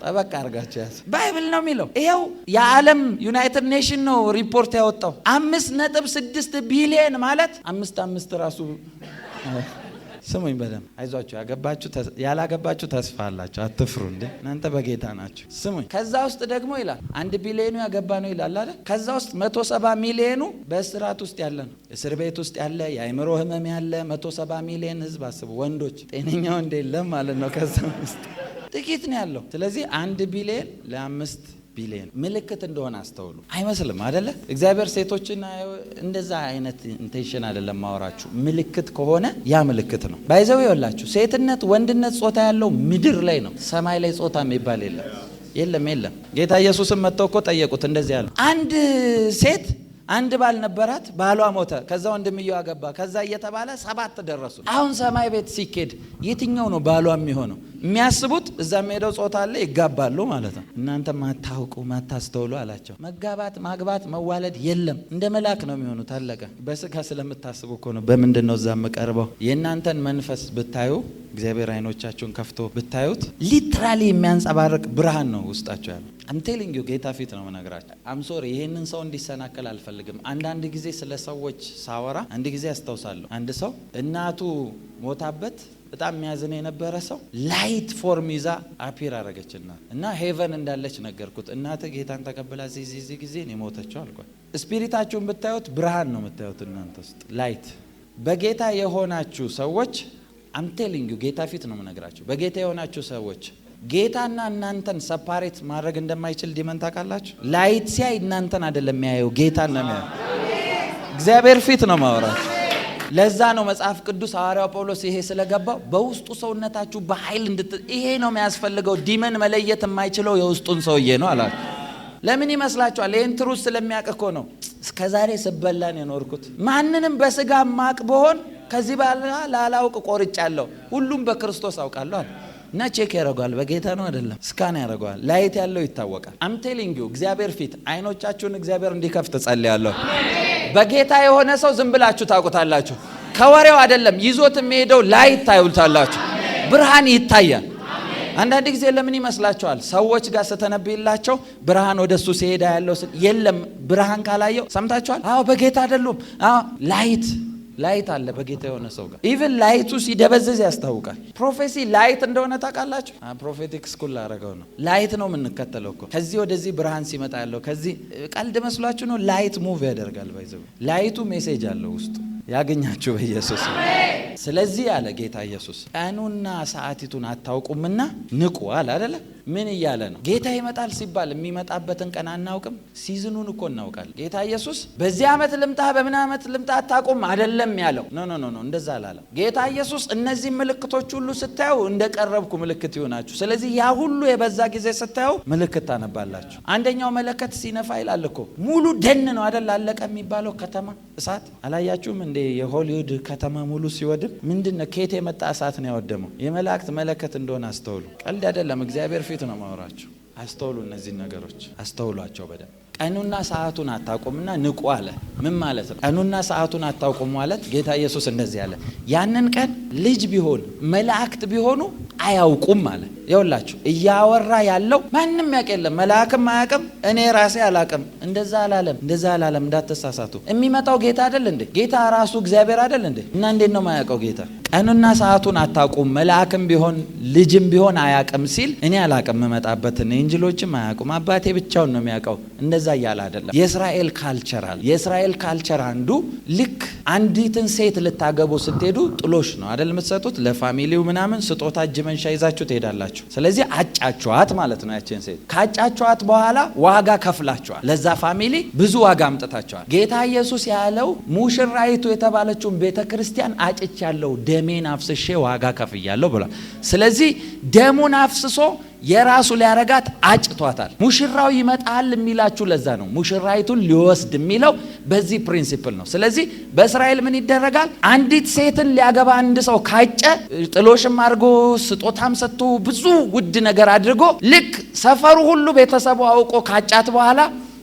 ጠበቅ አድርጋችሁ ያዙ። ባይብል ነው የሚለው። ይኸው የዓለም ዩናይትድ ኔሽን ነው ሪፖርት ያወጣው። 5.6 ቢሊዮን ማለት 5 ራሱ ስሙኝ በደንብ አይዟችሁ። ያላገባችሁ ተስፋ አላችሁ፣ አትፍሩ እንዴ እናንተ በጌታ ናችሁ። ስሙኝ። ከዛ ውስጥ ደግሞ ይላል 1 ቢሊዮኑ ያገባ ነው ይላል አይደል? ከዛ ውስጥ 170 ሚሊዮኑ በእስራት ውስጥ ያለ ነው፣ እስር ቤት ውስጥ ያለ፣ የአእምሮ ህመም ያለ 170 ሚሊዮን ህዝብ አስቡ። ወንዶች ጤነኛ ወንድ የለም ማለት ነው። ከዛ ውስጥ ጥቂት ነው ያለው። ስለዚህ 1 ቢሊዮን ለ5 ቢሊዮን ምልክት እንደሆነ አስተውሉ። አይመስልም አይደለ? እግዚአብሔር ሴቶችን እንደዛ አይነት ኢንቴንሽን አይደለም ማወራችሁ። ምልክት ከሆነ ያ ምልክት ነው። ባይዘው ይወላችሁ ሴትነት ወንድነት ጾታ ያለው ምድር ላይ ነው። ሰማይ ላይ ጾታ የሚባል የለም። ጌታ ኢየሱስም መጥተው እኮ ጠየቁት እንደዚህ ያለው። አንድ ሴት አንድ ባል ነበራት፣ ባሏ ሞተ፣ ከዛ ወንድምየው አገባ፣ ከዛ እየተባለ 7 ደረሱ። አሁን ሰማይ ቤት ሲኬድ የትኛው ነው ባሏ የሚሆነው? የሚያስቡት እዛ ሄደው ጾታ አለ ይጋባሉ ማለት ነው። እናንተ ማታውቁ ማታስተውሉ አላቸው። መጋባት ማግባት መዋለድ የለም፣ እንደ መልአክ ነው የሚሆኑት። አለቀ። በስጋ ስለምታስቡ እኮ ነው። በምንድን ነው እዛ የምቀርበው? የእናንተን መንፈስ ብታዩ፣ እግዚአብሔር አይኖቻችሁን ከፍቶ ብታዩት ሊትራሊ የሚያንጸባርቅ ብርሃን ነው ውስጣቸው ያለው። አም ቴሊንግ ዩ ጌታ ፊት ነው መነግራቸው። አም ሶሪ ይሄንን ሰው እንዲሰናከል አልፈልግም። አንዳንድ ጊዜ ስለ ሰዎች ሳወራ አንድ ጊዜ አስታውሳለሁ። አንድ ሰው እናቱ ሞታበት በጣም የሚያዝን የነበረ ሰው ላይት ፎርም ይዛ አፒር አረገችና እና ሄቨን እንዳለች ነገርኩት። እናተ ጌታን ተቀብላ እዚህ ጊዜ ነው የሞተችው አልኳት። ስፒሪታችሁን ብታዩት ብርሃን ነው የምታዩት እናንተ ውስጥ ላይት። በጌታ የሆናችሁ ሰዎች አም ቴሊንግ ዩ ጌታ ፊት ነው የምነግራችሁ። በጌታ የሆናችሁ ሰዎች ጌታና እናንተን ሰፓሬት ማድረግ እንደማይችል ዲመን ታውቃላችሁ። ላይት ሲያይ እናንተን አይደለም የሚያየው፣ ጌታን ነው የሚያየው። እግዚአብሔር ፊት ነው ማወራችሁ። ለዛ ነው መጽሐፍ ቅዱስ ሐዋርያው ጳውሎስ ይሄ ስለገባው በውስጡ ሰውነታችሁ በኃይል ይሄ ነው የሚያስፈልገው። ዲመን መለየት የማይችለው የውስጡን ሰውዬ ነው አላል። ለምን ይመስላችኋል? ይሄን ትሩስ ስለሚያውቅ እኮ ነው። እስከዛሬ ስበላን የኖርኩት ማንንም በስጋ ማቅ በሆን ከዚህ በኋላ ላላውቅ ቆርጫለሁ፣ ሁሉም በክርስቶስ አውቃለሁ አለ። እና ቼክ ያደርገዋል። በጌታ ነው አይደለም፣ ስካን ያደርገዋል። ላይት ያለው ይታወቃል። አም ቴሊንግ ዩ እግዚአብሔር ፊት አይኖቻችሁን እግዚአብሔር እንዲከፍት ጸልያለሁ። በጌታ የሆነ ሰው ዝም ብላችሁ ታውቁታላችሁ። ከወሬው አይደለም ይዞት የሚሄደው ላይት ታዩታላችሁ። ብርሃን ይታያል። አንዳንድ ጊዜ ለምን ይመስላችኋል? ሰዎች ጋር ስተነብይላቸው ብርሃን ወደሱ ሲሄዳ ያለው የለም። ብርሃን ካላየው ሰምታችኋል? አዎ በጌታ አይደሉም። አዎ ላይት አለ በጌታ የሆነ ሰው ጋር። ኢቭን ላይቱ ሲደበዝዝ ያስታውቃል። ፕሮፌሲ ላይት እንደሆነ ታውቃላችሁ? ፕሮፌቲክ ስኩል አረገው ነው። ላይት ነው የምንከተለው እኮ። ከዚህ ወደዚህ ብርሃን ሲመጣ ያለው ከዚህ ቀልድ መስሏችሁ ነው? ላይት ሙቭ ያደርጋል። ባይዘው ላይቱ ሜሴጅ አለው ውስጡ። ያገኛችሁ በኢየሱስ። ስለዚህ አለ ጌታ ኢየሱስ ቀኑና ሰዓቲቱን አታውቁምና ንቁ አለ አይደለ? ምን እያለ ነው? ጌታ ይመጣል ሲባል የሚመጣበትን ቀን አናውቅም። ሲዝኑን እኮ እናውቃለን። ጌታ ኢየሱስ በዚህ ዓመት ልምጣ በምን ዓመት ልምጣ አታውቁም አይደለም ያለው። ኖ እንደዛ አላለም ጌታ ኢየሱስ። እነዚህ ምልክቶች ሁሉ ስታዩ እንደቀረብኩ ምልክት ይሆናችሁ። ስለዚህ ያ ሁሉ የበዛ ጊዜ ስታዩ ምልክት ታነባላችሁ። አንደኛው መለከት ሲነፋ ይላል እኮ ሙሉ ደን ነው አይደል? አለቀ የሚባለው ከተማ እሳት አላያችሁም እንዴ? የሆሊውድ ከተማ ሙሉ ሲወድም ምንድነው? ከየት የመጣ እሳት ነው ያወደመው? የመላእክት መለከት እንደሆነ አስተውሉ። ቀልድ አይደለም። እግዚአብሔር ፊት ነው ማወራችሁ። አስተውሉ፣ እነዚህ ነገሮች አስተውሏቸው በደንብ። ቀኑና ሰዓቱን አታውቁምና ንቁ አለ። ምን ማለት ነው? ቀኑና ሰዓቱን አታውቁም ማለት ጌታ ኢየሱስ እንደዚህ አለ። ያንን ቀን ልጅ ቢሆን መላእክት ቢሆኑ አያውቁም አለ። ይኸውላችሁ እያወራ ያለው ማንም ያውቅ የለም። መላእክም አያውቅም፣ እኔ ራሴ አላውቅም። እንደዛ አላለም። እንዳትሳሳቱ። የሚመጣው ጌታ አይደል እንዴ? ጌታ ራሱ እግዚአብሔር አይደል እንዴ? እና እንዴት ነው የማያውቀው ጌታ? ቀኑና ሰዓቱን አታውቁም፣ መላእክም ቢሆን ልጅም ቢሆን አያውቅም ሲል እኔ አላውቅም መመጣበትን፣ እንጅሎችም አያውቁም፣ አባቴ ብቻውን ነው የሚያውቀው። እንደዛ እያለ አይደለም። የእስራኤል ካልቸር አንዱ ልክ አንዲትን ሴት ልታገቡ ስትሄዱ ጥሎሽ ነው አይደል የምትሰጡት? ለፋሚሊው ምናምን ስጦታ እጅ መንሻ ይዛችሁ ትሄዳላችሁ። ስለዚህ አጫችኋት ማለት ነው። ያችን ሴት ካጫችኋት በኋላ ዋጋ ከፍላችኋል። ለዛ ፋሚሊ ብዙ ዋጋ አምጥታችኋል። ጌታ ኢየሱስ ያለው ሙሽራይቱ የተባለችውን ቤተ ክርስቲያን አጭቻለሁ፣ ደሜን አፍስሼ ዋጋ ከፍያለሁ ብሏል። ስለዚህ ደሙን አፍስሶ የራሱ ሊያረጋት አጭቷታል። ሙሽራው ይመጣል የሚላችሁ ለዛ ነው። ሙሽራይቱን ሊወስድ የሚለው በዚህ ፕሪንሲፕል ነው። ስለዚህ በእስራኤል ምን ይደረጋል? አንዲት ሴትን ሊያገባ አንድ ሰው ካጨ ጥሎሽም አድርጎ ስጦታም ሰጥቶ ብዙ ውድ ነገር አድርጎ ልክ ሰፈሩ ሁሉ ቤተሰቡ አውቆ ካጫት በኋላ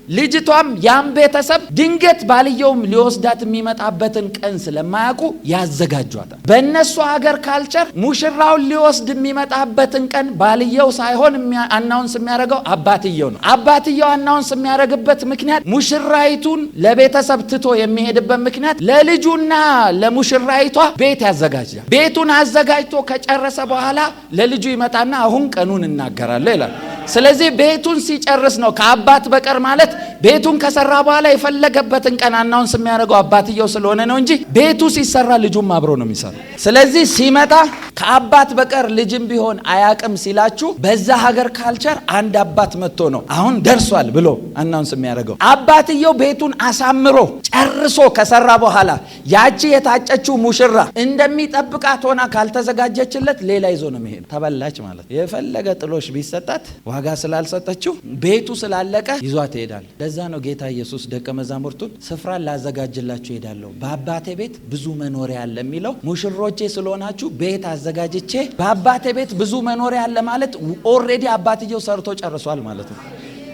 ልጅቷም ያም ቤተሰብ ድንገት ባልየውም ሊወስዳት የሚመጣበትን ቀን ስለማያውቁ ያዘጋጇታል። በእነሱ ሀገር ካልቸር ሙሽራውን ሊወስድ የሚመጣበትን ቀን ባልየው ሳይሆን አናውንስ የሚያደርገው አባትየው ነው። አባትየው አናውንስ የሚያደርግበት ምክንያት ሙሽራይቱን ለቤተሰብ ትቶ የሚሄድበት ምክንያት ለልጁና ለሙሽራይቷ ቤት ያዘጋጃል። ቤቱን አዘጋጅቶ ከጨረሰ በኋላ ለልጁ ይመጣና አሁን ቀኑን እናገራለሁ ይላል። ስለዚህ ቤቱን ሲጨርስ ነው ከአባት በቀር ማለት ቤቱን ከሰራ በኋላ የፈለገበትን ቀን አናውንስ የሚያደርገው አባትየው ስለሆነ ነው እንጂ ቤቱ ሲሰራ ልጁም አብሮ ነው የሚሰራው። ስለዚህ ሲመጣ ከአባት በቀር ልጅም ቢሆን አያቅም ሲላችሁ በዛ ሀገር ካልቸር አንድ አባት መጥቶ ነው አሁን ደርሷል ብሎ አናውንስ የሚያደርገው። አባትየው ቤቱን አሳምሮ ጨርሶ ከሰራ በኋላ ያቺ የታጨችው ሙሽራ እንደሚጠብቃት ሆና ካልተዘጋጀችለት ሌላ ይዞ ነው የሚሄድ። ተበላች ማለት የፈለገ ጥሎሽ ቢሰጣት ዋጋ ስላልሰጠችው ቤቱ ስላለቀ ይዟት ይሄዳል። ለዛ ነው ጌታ ኢየሱስ ደቀ መዛሙርቱን ስፍራን ላዘጋጅላችሁ ሄዳለሁ፣ በአባቴ ቤት ብዙ መኖሪያ አለ የሚለው ሙሽሮቼ ስለሆናችሁ ቤት አዘጋጅቼ፣ በአባቴ ቤት ብዙ መኖሪያ አለ ማለት ኦልሬዲ አባትየው ሰርቶ ጨርሷል ማለት ነው።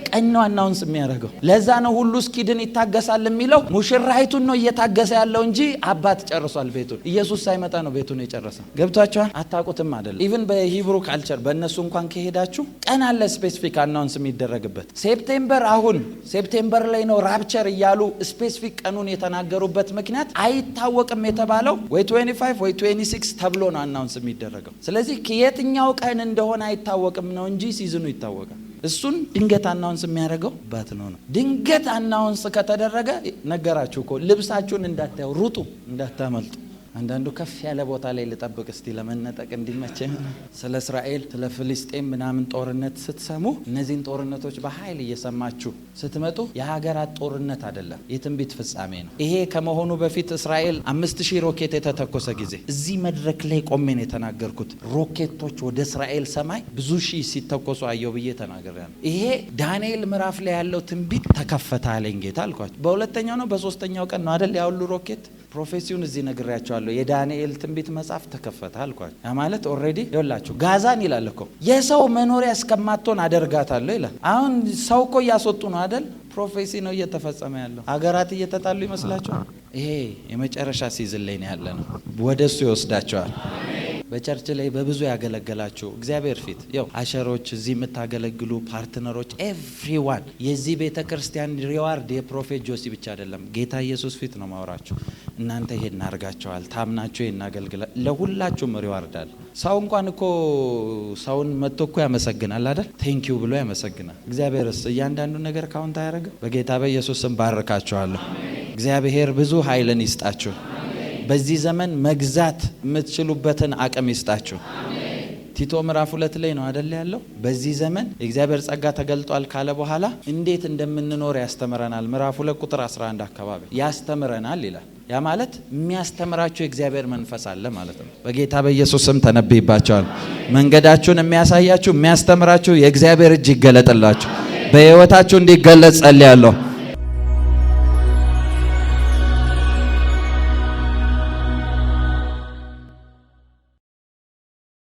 ቀኝ ነው አናውንስ የሚያደርገው። ለዛ ነው ሁሉ እስኪድን ይታገሳል የሚለው። ሙሽራይቱን ነው እየታገሰ ያለው እንጂ አባት ጨርሷል ቤቱን። ኢየሱስ ሳይመጣ ነው ቤቱን የጨረሰው። ገብቷችኋል? አታውቁትም አይደል? ኢቭን በሂብሩ ካልቸር በእነሱ እንኳን ከሄዳችሁ ቀን አለ ስፔሲፊክ አናውንስ የሚደረግበት። ሴፕቴምበር፣ አሁን ሴፕቴምበር ላይ ነው ራፕቸር እያሉ ስፔሲፊክ ቀኑን የተናገሩበት ምክንያት አይታወቅም የተባለው ወይ 25 ወይ 26 ተብሎ ነው አናውንስ የሚደረገው። ስለዚህ ከየትኛው ቀን እንደሆነ አይታወቅም ነው እንጂ ሲዝኑ ይታወቃል። እሱን ድንገት አናውንስ የሚያደርገው ባት ነው። ድንገት አናውንስ ከተደረገ ነገራችሁ እኮ ልብሳችሁን እንዳታዩ፣ ሩጡ፣ እንዳታመልጡ። አንዳንዱ ከፍ ያለ ቦታ ላይ ልጠብቅ እስቲ ለመነጠቅ እንዲመቸኝ። ስለ እስራኤል ስለ ፍልስጤም ምናምን ጦርነት ስትሰሙ እነዚህን ጦርነቶች በኃይል እየሰማችሁ ስትመጡ የሀገራት ጦርነት አይደለም፣ የትንቢት ፍጻሜ ነው። ይሄ ከመሆኑ በፊት እስራኤል 5000 ሮኬት የተተኮሰ ጊዜ እዚህ መድረክ ላይ ቆሜ ነው የተናገርኩት። ሮኬቶች ወደ እስራኤል ሰማይ ብዙ ሺህ ሲተኮሱ አየሁ ብዬ ተናግሬያለሁ። ይሄ ዳንኤል ምዕራፍ ላይ ያለው ትንቢት ተከፈተ አለኝ ጌታ አልኳቸው። በሁለተኛው ነው በሶስተኛው ቀን ነው አይደል ያሉ ሮኬት ፕሮፌሲውን እዚህ ነግሬያቸዋለሁ። የዳንኤል ትንቢት መጽሐፍ ተከፈተ አልኳቸው። ያ ማለት ኦልሬዲ ይኸውላችሁ ጋዛን ይላል እኮ የሰው መኖሪያ እስከማትሆን አደርጋታለሁ ይላል። አሁን ሰው እኮ እያስወጡ ነው አይደል? ፕሮፌሲ ነው እየተፈጸመ ያለው። አገራት እየተጣሉ ይመስላችኋል? ይሄ የመጨረሻ ሲዝን ላይ ነው ያለ ነው። ወደሱ ይወስዳቸዋል። በቸርች ላይ በብዙ ያገለገላችሁ እግዚአብሔር ፊት ያው አሸሮች፣ እዚህ የምታገለግሉ ፓርትነሮች፣ ኤቭሪዋን የዚህ ቤተ ክርስቲያን ሪዋርድ የፕሮፌት ጆሲ ብቻ አይደለም፣ ጌታ ኢየሱስ ፊት ነው ማውራችሁ። እናንተ ይሄን እናርጋቸዋል፣ ታምናችሁ ይሄን እናገልግላል። ለሁላችሁም ሪዋርድ አለ። ሰው እንኳን እኮ ሰውን መጥቶ እኮ ያመሰግናል አይደል? ቴንኪው ብሎ ያመሰግናል። እግዚአብሔርስ እያንዳንዱ ነገር ካውንት አያደርግም? በጌታ በኢየሱስ ስም ባርካችኋለሁ። እግዚአብሔር ብዙ ኃይልን ይስጣችሁ። በዚህ ዘመን መግዛት የምትችሉበትን አቅም ይስጣችሁ። ቲቶ ምዕራፍ 2 ላይ ነው አይደል ያለው? በዚህ ዘመን የእግዚአብሔር ጸጋ ተገልጧል ካለ በኋላ እንዴት እንደምንኖር ያስተምረናል። ምዕራፍ 2 ቁጥር 11 አካባቢ ያስተምረናል ይላል። ያ ማለት የሚያስተምራችሁ የእግዚአብሔር መንፈስ አለ ማለት ነው። በጌታ በኢየሱስ ስም ተነብይባቸዋል። መንገዳችሁን የሚያሳያችሁ የሚያስተምራችሁ የእግዚአብሔር እጅ ይገለጥላችሁ። በሕይወታችሁ እንዲገለጽ ጸልያለሁ።